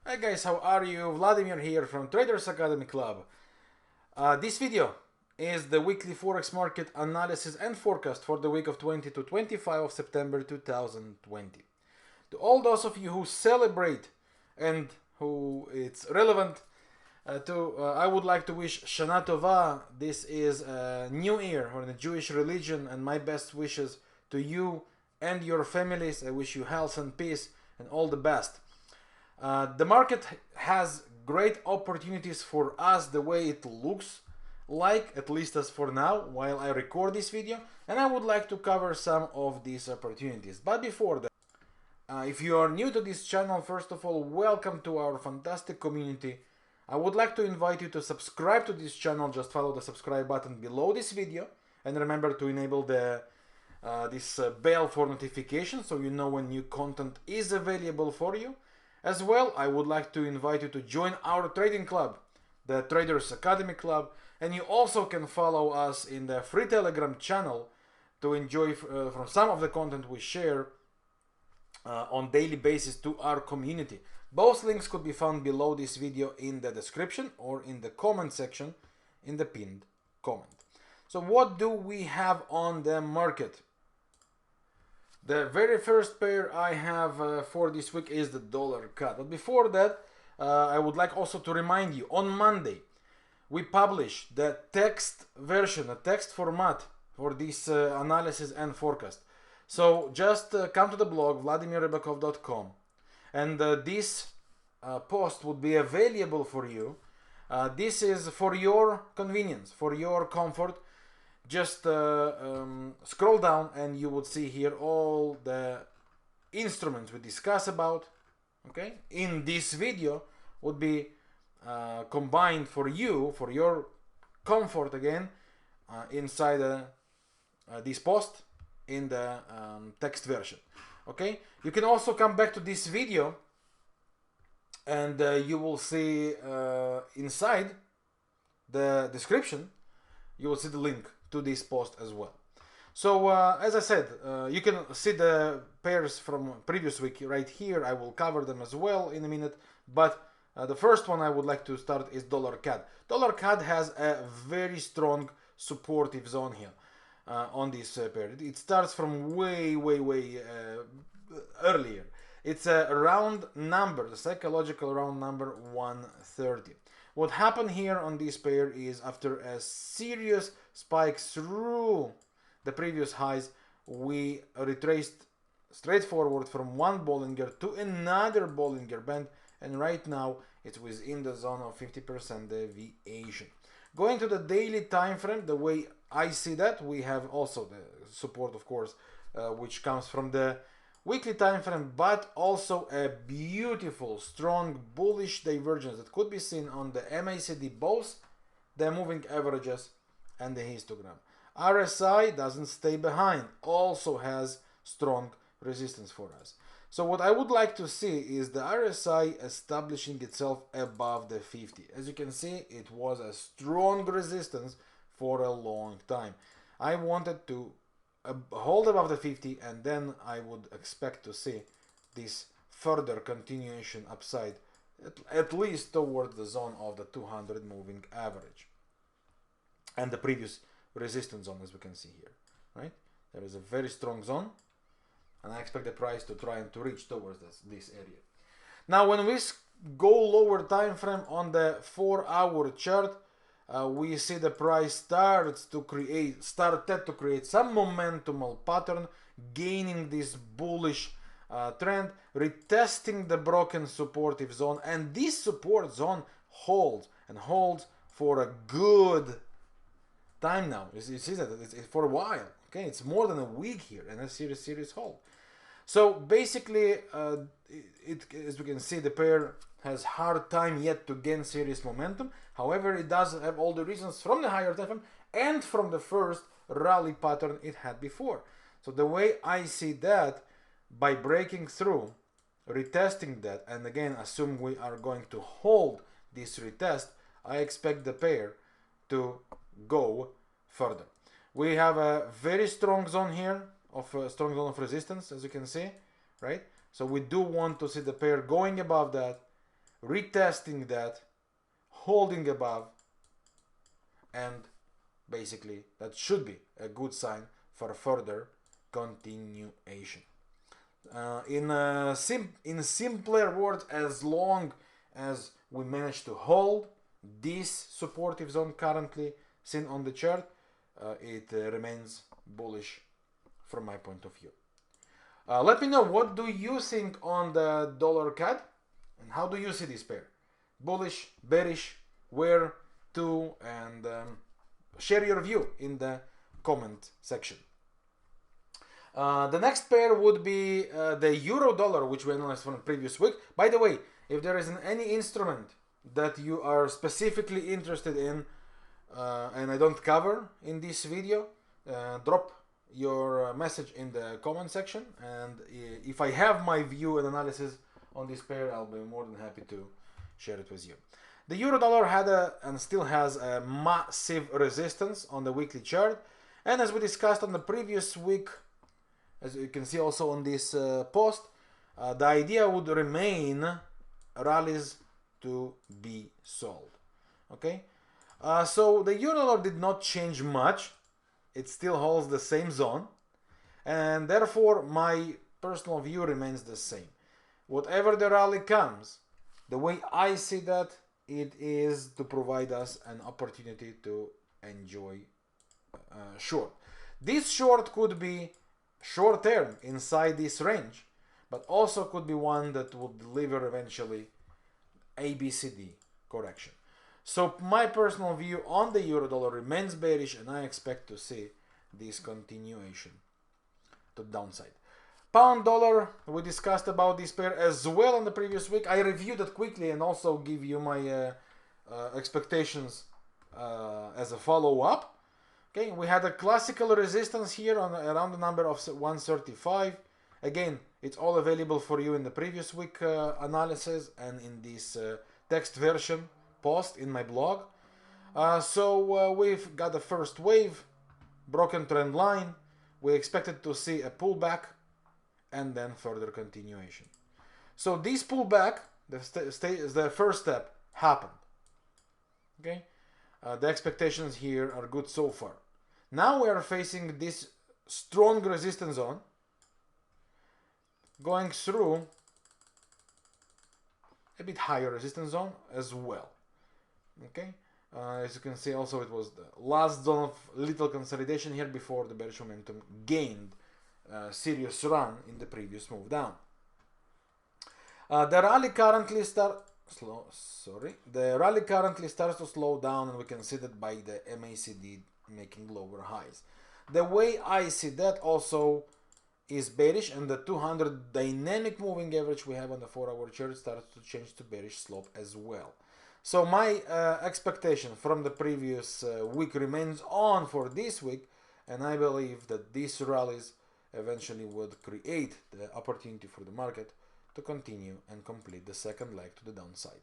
Hi guys, how are you? Vladimir here from Traders Academy Club. This video is the weekly Forex market analysis and forecast for the week of 20 to 25 of September 2020. To all those of you who celebrate and who it's relevant I would like to wish Shana Tova. This is a new year for the Jewish religion, and my best wishes to you and your families. I wish you health and peace and all the best. The market has great opportunities for us the way it looks like, at least as for now, while I record this video, and I would like to cover some of these opportunities. But before that, if you are new to this channel, first of all, welcome to our fantastic community. I would like to invite you to subscribe to this channel. Just follow the subscribe button below this video, and remember to enable the bell for notifications so you know when new content is available for you. As well, I would like to invite you to join our trading club, the Traders Academy Club, and you also can follow us in the free Telegram channel to enjoy from some of the content we share on daily basis to our community. Both links could be found below this video in the description or in the comment section in the pinned comment. So what do we have on the market? The very first pair I have for this week is the dollar CAD. But before that, I would like also to remind you, on Monday, we published the text version, a text format for this analysis and forecast. So just come to the blog, vladimirribakov.com, and this post would be available for you. This is for your convenience, for your comfort. Just scroll down and you would see here all the instruments we discuss about, okay, in this video would be combined for you, for your comfort again, inside this post in the text version. Okay, you can also come back to this video and you will see inside the description, you will see the link to this post as well. So as I said, you can see the pairs from previous week right here. I will cover them as well in a minute, but the first one I would like to start is dollar CAD. Dollar CAD has a very strong supportive zone here on this pair. It starts from way earlier. It's a round number, the psychological round number 130. What happened here on this pair is, after a serious spike through the previous highs, we retraced straightforward from one Bollinger to another Bollinger Band, and right now it's within the zone of 50% deviation. Going to the daily time frame, the way I see that, we have also the support, of course, which comes from the weekly time frame, but also a beautiful strong bullish divergence that could be seen on the MACD, both the moving averages and the histogram. RSI doesn't stay behind, also has strong resistance for us. So what I would like to see is the RSI establishing itself above the 50. As you can see, it was a strong resistance for a long time. I wanted to hold above the 50, and then I would expect to see this further continuation upside, at least towards the zone of the 200 moving average and the previous resistance zone, as we can see here, right? There is a very strong zone, and I expect the price to try and to reach towards this area. Now, when we go lower time frame on the 4-hour chart, we see the price started to create some momentumal pattern, gaining this bullish trend, retesting the broken supportive zone, and this support zone holds for a good time now. You see that it's for a while. Okay, it's more than a week here, and a serious hold. So basically, as we can see, the pair has hard time yet to gain serious momentum. However, it does have all the reasons from the higher time frame and from the first rally pattern it had before. So the way I see that, by breaking through, retesting that, and again assume we are going to hold this retest, I expect the pair to go further. We have a very strong zone here, of a strong zone of resistance, as you can see, right? So we do want to see the pair going above that, retesting that, holding above, and basically that should be a good sign for further continuation. In simpler words, as long as we manage to hold this supportive zone currently seen on the chart, it remains bullish from my point of view. Let me know, what do you think on the dollar CAD and how do you see this pair? Bullish, bearish, where to, and share your view in the comment section. The next pair would be the euro dollar, which we analyzed from the previous week. By the way, if there is any instrument that you are specifically interested in and I don't cover in this video, drop your message in the comment section, and if I have my view and analysis on this pair, I'll be more than happy to share it with you. The euro dollar had and still has a massive resistance on the weekly chart, and as we discussed on the previous week, as you can see also on this post, the idea would remain rallies to be sold. Okay, so the euro dollar did not change much. It still holds the same zone, and therefore my personal view remains the same. Whatever the rally comes, the way I see that, it is to provide us an opportunity to enjoy short. This short could be short term inside this range, but also could be one that would deliver eventually ABCD correction. So my personal view on the euro dollar remains bearish, and I expect to see this continuation to the downside. Pound dollar, we discussed about this pair as well on the previous week. I reviewed it quickly and also give you my expectations as a follow-up. Okay, we had a classical resistance here on around the number of 135. Again, it's all available for you in the previous week analysis and in this text version post in my blog. So we've got the first wave, broken trend line. We expected to see a pullback and then further continuation. So this pullback, the first step, happened. Okay, the expectations here are good so far. Now we are facing this strong resistance zone, going through a bit higher resistance zone as well. Okay, as you can see, also it was the last zone of little consolidation here before the bearish momentum gained serious run in the previous move down. The rally currently starts to slow down, and we can see that by the MACD making lower highs. The way I see that also is bearish, and the 200 dynamic moving average we have on the 4-hour chart starts to change to bearish slope as well. So my expectation from the previous week remains on for this week, and I believe that these rallies eventually would create the opportunity for the market to continue and complete the second leg to the downside.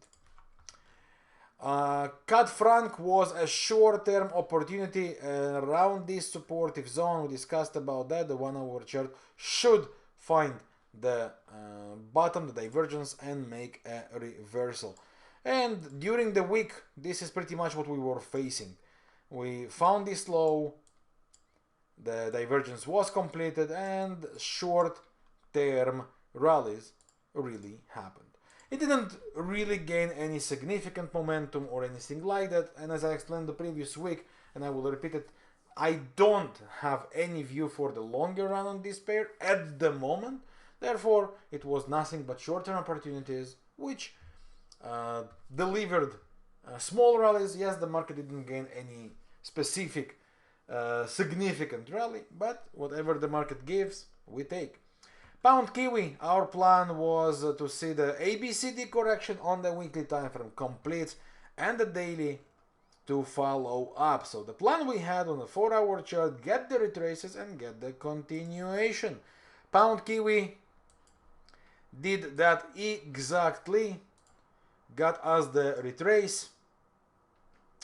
CAD Franc was a short-term opportunity around this supportive zone. We discussed about that. The 1-hour chart should find the bottom, the divergence, and make a reversal. And during the week, this is pretty much what we were facing. We found this low, the divergence was completed, and short-term rallies really happened. It didn't really gain any significant momentum or anything like that, and as I explained the previous week, and I will repeat it, I don't have any view for the longer run on this pair at the moment. Therefore, it was nothing but short-term opportunities which delivered small rallies. Yes, the market didn't gain any specific significant rally, but whatever the market gives, we take. Pound Kiwi, our plan was to see the ABCD correction on the weekly time frame complete and the daily to follow up. So the plan we had on the 4-hour chart, get the retraces and get the continuation. Pound Kiwi did that exactly, got us the retrace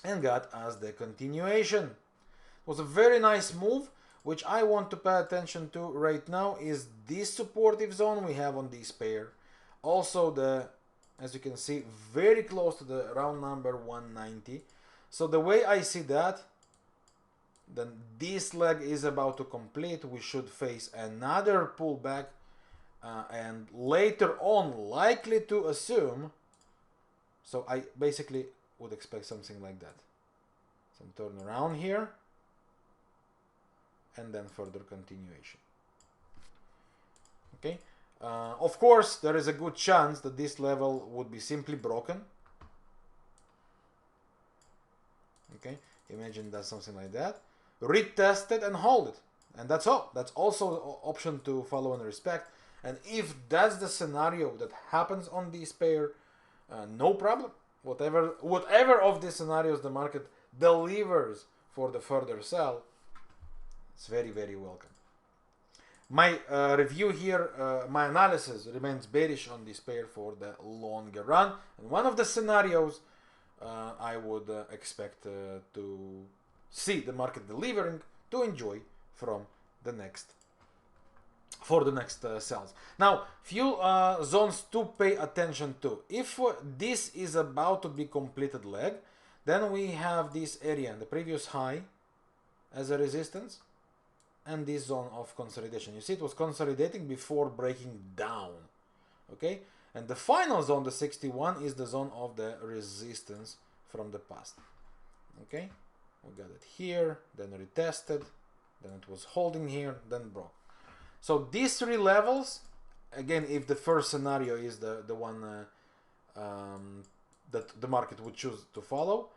and got us the continuation. It was a very nice move. Which I want to pay attention to right now is this supportive zone we have on this pair. Also the as you can see, very close to the round number 190. So the way I see that, then this leg is about to complete. We should face another pullback, and later on likely to assume, so I basically would expect something like that. Some turnaround here, and then further continuation. Okay. Of course, there is a good chance that this level would be simply broken. Okay, imagine that something like that. Retest it and hold it. And that's all. That's also an option to follow and respect. And if that's the scenario that happens on this pair, no problem. Whatever of these scenarios the market delivers for the further sell, it's very, very welcome. My review here, my analysis remains bearish on this pair for the longer run. And one of the scenarios I would expect to see the market delivering to enjoy from the next, for the next sells. Now, few zones to pay attention to. If this is about to be completed leg, then we have this area, the previous high, as a resistance, and this zone of consolidation. You see, it was consolidating before breaking down. Okay, and the final zone, the 61, is the zone of the resistance from the past. Okay, we got it here, then retested, then it was holding here, then broke. So these three levels, again, if the first scenario is the one that the market would choose to follow,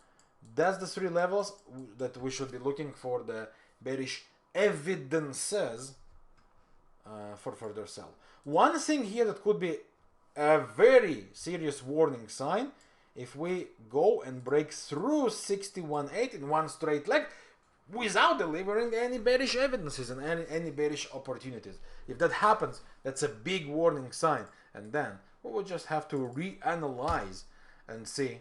that's the three levels that we should be looking for the bearish evidences for further sell. One thing here that could be a very serious warning sign, if we go and break through 61.8 in one straight leg without delivering any bearish evidences and any bearish opportunities. If that happens, that's a big warning sign, and then we will just have to reanalyze and see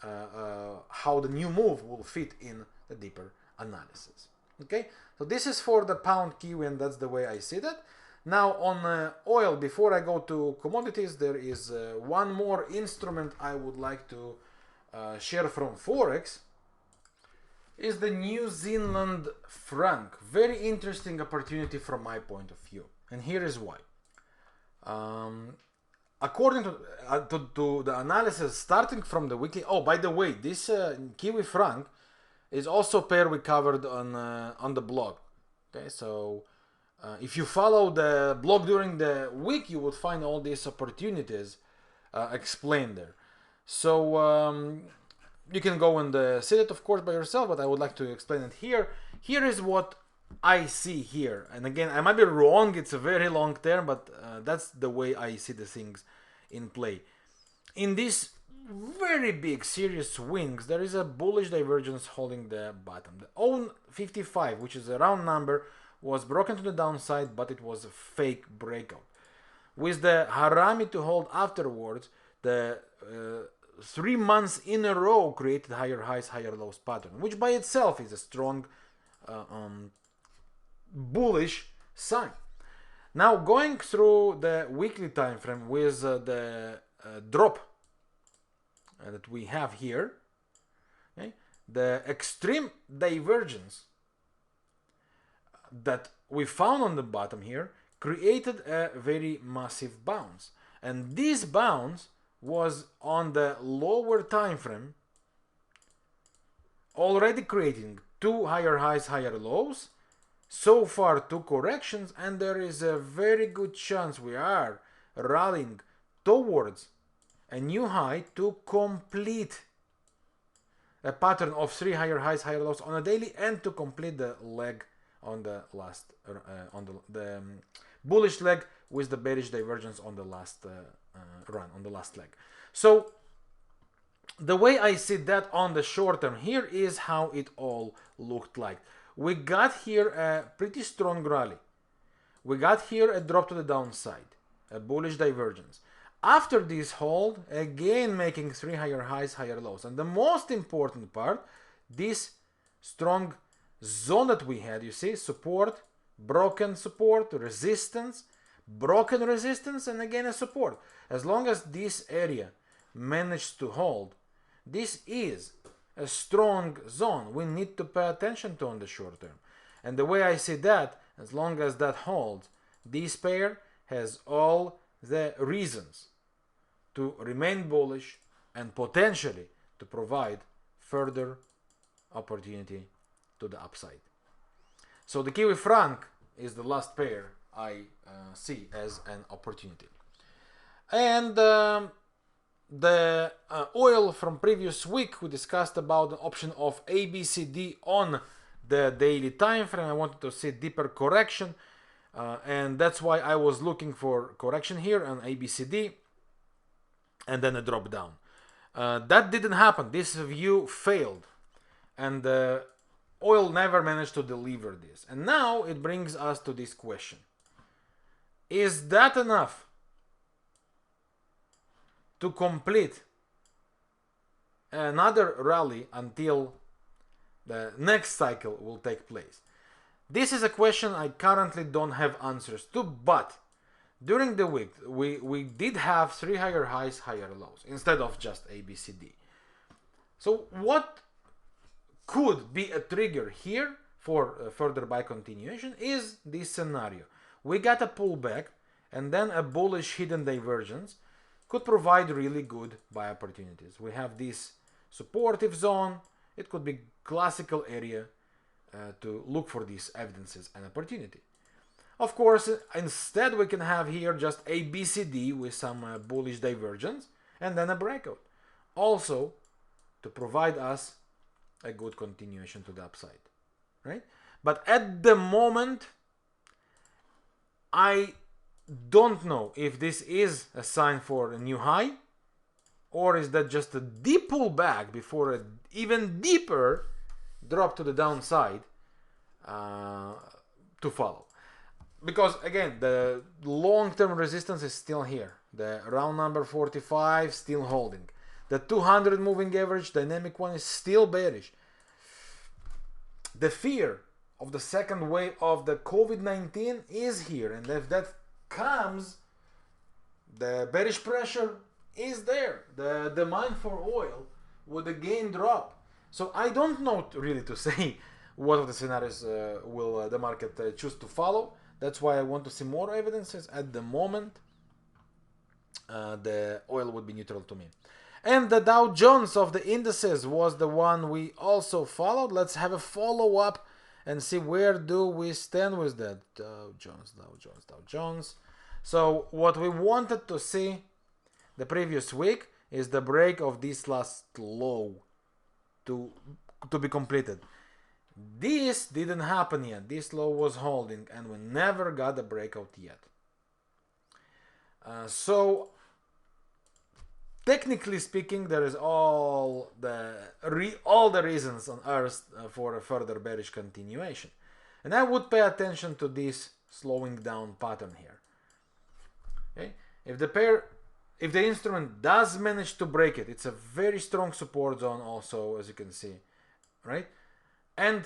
how the new move will fit in the deeper analysis. Okay, so this is for the pound Kiwi, and that's the way I see that. Now on oil, before I go to commodities, there is one more instrument I would like to share from Forex, is the New Zealand Franc. Very interesting opportunity from my point of view, and here is why. According to the analysis starting from the weekly, oh, by the way, this Kiwi Franc is also a pair we covered on the blog. Okay, so if you follow the blog during the week, you will find all these opportunities explained there. So you can go and see it, of course, by yourself, but I would like to explain it here. Here is what I see here. And again, I might be wrong. It's a very long term, but that's the way I see the things in play. In these very big, serious swings, there is a bullish divergence holding the bottom. The 0.55, which is a round number, was broken to the downside, but it was a fake breakout. With the harami to hold afterwards, the 3 months in a row created higher highs, higher lows pattern, which by itself is a strong bullish sign. Now going through the weekly time frame with the drop that we have here, okay, the extreme divergence that we found on the bottom here created a very massive bounce, and this bounce was on the lower time frame, already creating 2 higher highs, higher lows, so far 2 corrections, and there is a very good chance we are rallying towards a new high to complete a pattern of 3 higher highs, higher lows on a daily, and to complete the leg on the last on the bullish leg with the bearish divergence on the last run, on the last leg. So the way I see that on the short term, here is how it all looked like. We got here a pretty strong rally. We got here a drop to the downside, a bullish divergence. After this hold, again making 3 higher highs, higher lows. And the most important part, this strong zone that we had, you see, support, broken support, resistance, broken resistance, and again a support. As long as this area managed to hold, this is a strong zone we need to pay attention to on the short term. And the way I see that, as long as that holds, this pair has all the reasons to remain bullish and potentially to provide further opportunity to the upside. So the Kiwi franc is the last pair I see as an opportunity. And the oil from previous week, we discussed about the option of ABCD on the daily time frame. I wanted to see deeper correction, and that's why I was looking for correction here on ABCD and then a drop down. That didn't happen. This view failed, and the oil never managed to deliver this. And now it brings us to this question: is that enough to complete another rally until the next cycle will take place? This is a question I currently don't have answers to, but during the week we did have 3 higher highs, higher lows instead of just ABCD. So what could be a trigger here for further buy continuation is this scenario. We got a pullback and then a bullish hidden divergence could provide really good buy opportunities. We have this supportive zone. It could be classical area to look for these evidences and opportunity. Of course, instead we can have here just ABCD with some bullish divergence and then a breakout. Also to provide us a good continuation to the upside, right? But at the moment, I don't know if this is a sign for a new high or is that just a deep pullback before an even deeper drop to the downside to follow. Because again, the long-term resistance is still here. The round number 45 still holding. The 200 moving average dynamic one is still bearish. The fear of the second wave of the COVID-19 is here, and if that comes, the bearish pressure is there. The demand for oil would again drop. So I don't know really to say what of the scenarios will the market choose to follow. That's why I want to see more evidences. At the moment, the oil would be neutral to me. And the Dow Jones of the indices was the one we also followed. Let's have a follow-up and see where do we stand with that. Dow Jones, Dow Jones, Dow Jones. So what we wanted to see the previous week is the break of this last low to be completed. This didn't happen yet. This low was holding and we never got a breakout yet. So technically speaking, there is all the reasons on earth for a further bearish continuation, and I would pay attention to this slowing down pattern here. Okay, if the instrument does manage to break it, it's a very strong support zone also, as you can see, right? And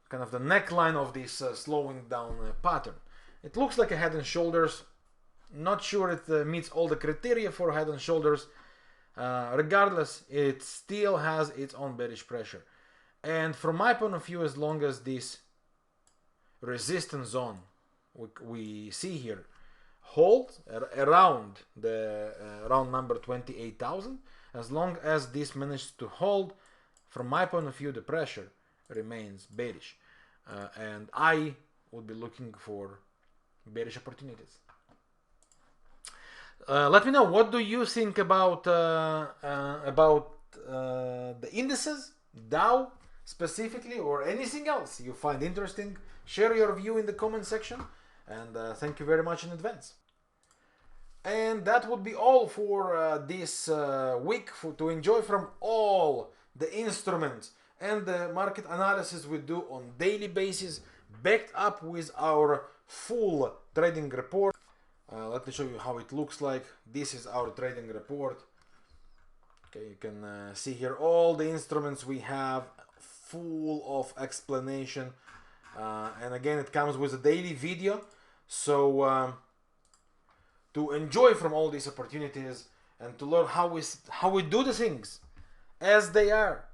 kind of the neckline of this slowing down pattern. It looks like a head and shoulders. Not sure it meets all the criteria for head and shoulders. Regardless, it still has its own bearish pressure. And from my point of view, as long as this resistance zone we see here holds around the round number 28,000, as long as this managed to hold, from my point of view, the pressure remains bearish. And I would be looking for bearish opportunities. Let me know, what do you think about the indices, Dow specifically, or anything else you find interesting? Share your view in the comment section, and thank you very much in advance. And that would be all for this week, to enjoy from all the instruments and the market analysis we do on daily basis, backed up with our full trading report. Let me show you how it looks like. This is our trading report. Okay, you can see here all the instruments we have, full of explanation. And again, it comes with a daily video. So to enjoy from all these opportunities and to learn how we do the things as they are,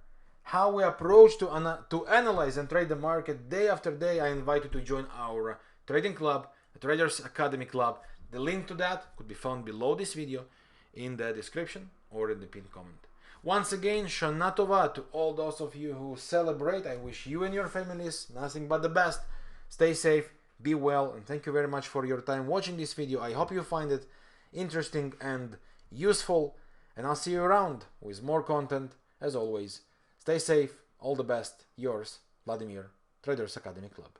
how we approach to analyze and trade the market day after day, I invite you to join our trading club, the Traders Academy Club. The link to that could be found below this video in the description or in the pinned comment. Once again, Shana Tova to all those of you who celebrate. I wish you and your families nothing but the best. Stay safe, be well, and thank you very much for your time watching this video. I hope you find it interesting and useful, and I'll see you around with more content. As always, stay safe, all the best. Yours, Vladimir, Traders Academy Club.